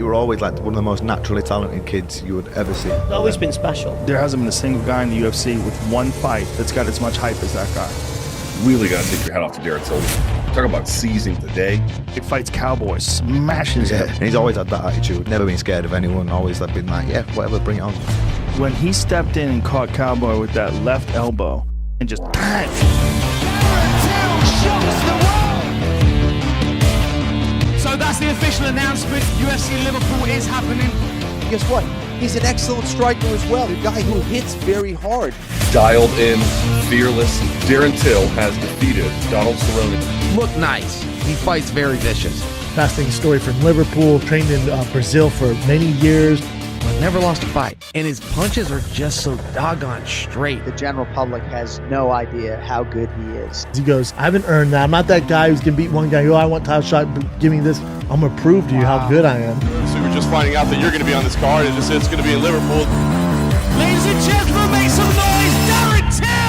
were always like one of the most naturally talented kids you would ever see. It's always been special. There hasn't been a single guy in the UFC with one fight that's got as much hype as that guy. Really got to take your hat off to Darren Till. Talk about seizing the day. He fights cowboys, smashes him. And he's always had that attitude, never been scared of anyone, always been like, yeah, whatever, bring it on. When he stepped in and caught Cowboy with that left elbow and just bang. So that's the official announcement. UFC Liverpool is happening. Guess what? He's an excellent striker as well. A guy who hits very hard. Dialed in, fearless. Darren Till has defeated Donald Cerrone. Look nice. He fights very vicious. Fascinating story from Liverpool, trained in Brazil for many years. Never lost a fight. And his punches are just so doggone straight. The general public has no idea how good he is. He goes, I haven't earned that. I'm not that guy who's going to beat one guy. Oh, I want title shot. Give me this. I'm going to prove to you how good I am. So we're just finding out that you're going to be on this card and it's going to be in Liverpool. Ladies and gentlemen, make some noise, Darren Till!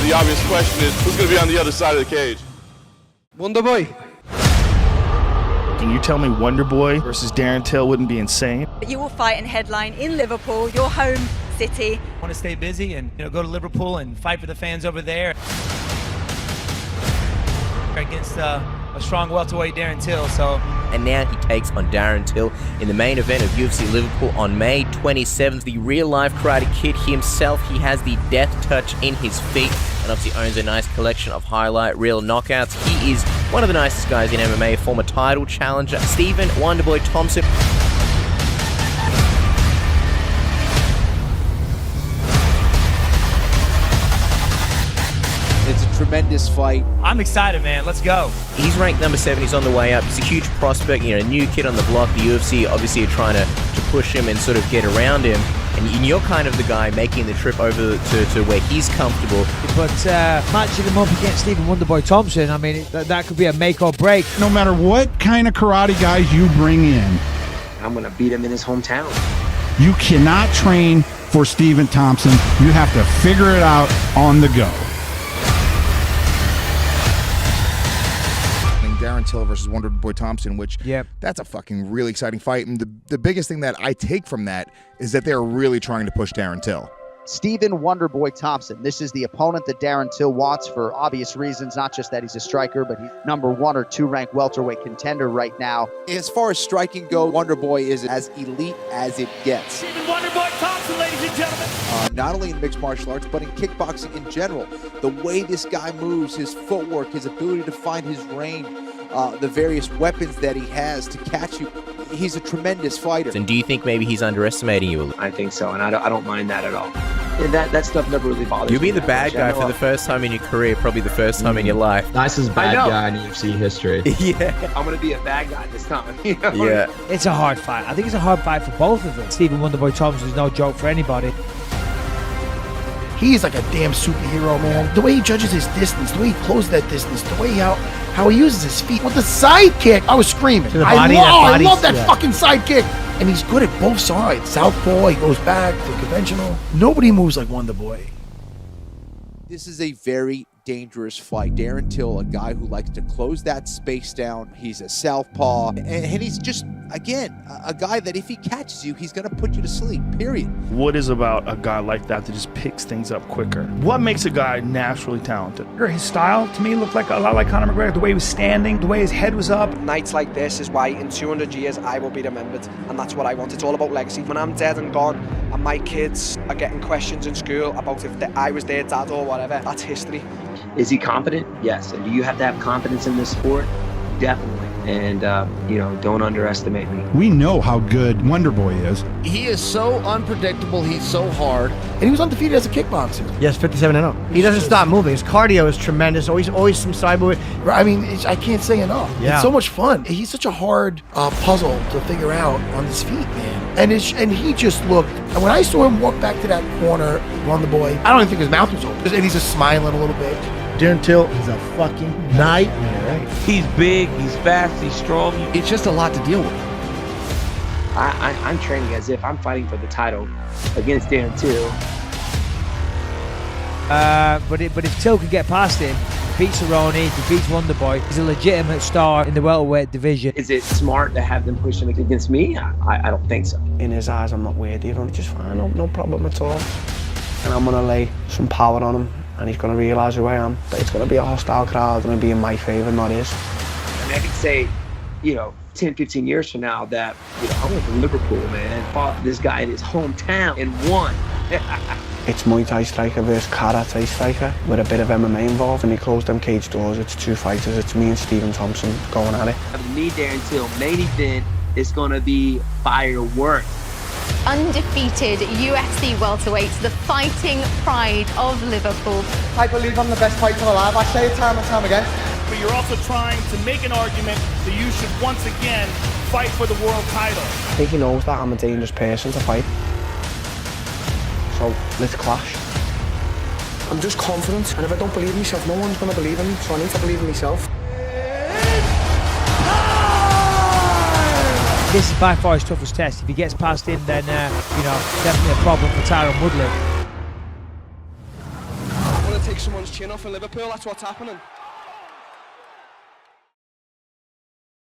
The obvious question is, who's going to be on the other side of the cage? Wonderboy. Can you tell me Wonderboy versus Darren Till wouldn't be insane? You will fight and headline in Liverpool, your home city. I want to stay busy and go to Liverpool and fight for the fans over there. Against a strong welterweight Darren Till, so. And now he takes on Darren Till in the main event of UFC Liverpool on May 27th. The real-life Karate Kid himself, he has the death touch in his feet and obviously owns a nice collection of highlight reel knockouts. He is one of the nicest guys in MMA, former title challenger Stephen Wonderboy Thompson. It's a tremendous fight. I'm excited, man. Let's go. He's ranked number 7. He's on the way up. He's a huge prospect, new kid on the block. The UFC obviously are trying to push him and sort of get around him. And you're kind of the guy making the trip over to where he's comfortable. But matching him up against Stephen Wonderboy Thompson, I mean, that could be a make or break. No matter what kind of karate guys you bring in, I'm going to beat him in his hometown. You cannot train for Stephen Thompson. You have to figure it out on the go. Darren Till versus Wonderboy Thompson, which that's a fucking really exciting fight. And the biggest thing that I take from that is that they're really trying to push Darren Till. Stephen Wonderboy Thompson. This is the opponent that Darren Till wants for obvious reasons, not just that he's a striker, but he's number 1 or 2 ranked welterweight contender right now. As far as striking goes, Wonderboy is as elite as it gets. Stephen Wonderboy Thompson, ladies and gentlemen. Not only in mixed martial arts, but in kickboxing in general. The way this guy moves, his footwork, his ability to find his range, the various weapons that he has to catch you. He's a tremendous fighter. And do you think maybe he's underestimating you? I think so, and I don't mind that at all. And that stuff never really bothers me. You'll be the bad guy for the first time in your career, probably the first time in your life. Nicest bad guy in UFC history. Yeah. I'm going to be a bad guy this time. Yeah. It's a hard fight. I think it's a hard fight for both of them. Stephen Wonderboy Thompson is no joke for anybody. He's like a damn superhero, man. The way he judges his distance, the way he closes that distance, the way how he uses his feet. With the side kick, I was screaming. To the body, I love that fucking side kick. And he's good at both sides. Southpaw, he goes back to conventional. Nobody moves like Wonderboy. This is a very dangerous fight. Darren Till, a guy who likes to close that space down. He's a southpaw, and he's just, again, a guy that if he catches you, he's going to put you to sleep, period. What is about a guy like that just picks things up quicker? What makes a guy naturally talented? His style, to me, looked like a lot like Conor McGregor. The way he was standing, the way his head was up. Nights like this is why in 200 years I will be remembered, and that's what I want. It's all about legacy. When I'm dead and gone, and my kids are getting questions in school about if I was their dad or whatever, that's history. Is he competent? Yes. And do you have to have confidence in this sport? Definitely. And, don't underestimate me. We know how good Wonderboy is. He is so unpredictable. He's so hard. And he was undefeated as a kickboxer. Yes, 57-0. He doesn't stop moving. His cardio is tremendous. Always some sideboard. I mean, I can't say enough. Yeah. It's so much fun. He's such a hard puzzle to figure out on his feet, man. And he just looked. And when I saw him walk back to that corner, Wonderboy, I don't even think his mouth was open. And he's just smiling a little bit. Darren Till is a fucking nightmare. He's big, he's fast, he's strong. It's just a lot to deal with. I'm training as if I'm fighting for the title against Darren Till. But if Till can get past him, beats Cerrone, he beats Wonderboy, he's a legitimate star in the welterweight division. Is it smart to have them pushing against me? I don't think so. In his eyes, I'm not worthy of him. Just fine, no problem at all. And I'm going to lay some power on him, and he's going to realise who I am. But it's going to be a hostile crowd, going to be in my favour, not his. I mean, I could say, 10, 15 years from now that, I went from Liverpool, man, fought this guy in his hometown and won. It's Muay Thai striker versus Karate striker with a bit of MMA involved, and he closed them cage doors. It's two fighters. It's me and Stephen Thompson going at it. Me, Darren Till, main event is going to be fireworks. Undefeated UFC welterweights, the fighting pride of Liverpool. I believe I'm the best fighter alive. I say it time and time again. But you're also trying to make an argument that you should once again fight for the world title. I think he knows that I'm a dangerous person to fight. So let's clash. I'm just confident, and if I don't believe in myself, no one's going to believe in me, so I need to believe in myself. This is by far his toughest test. If he gets past him, then, definitely a problem for Tyron Woodley. I want to take someone's chin off in Liverpool, that's what's happening.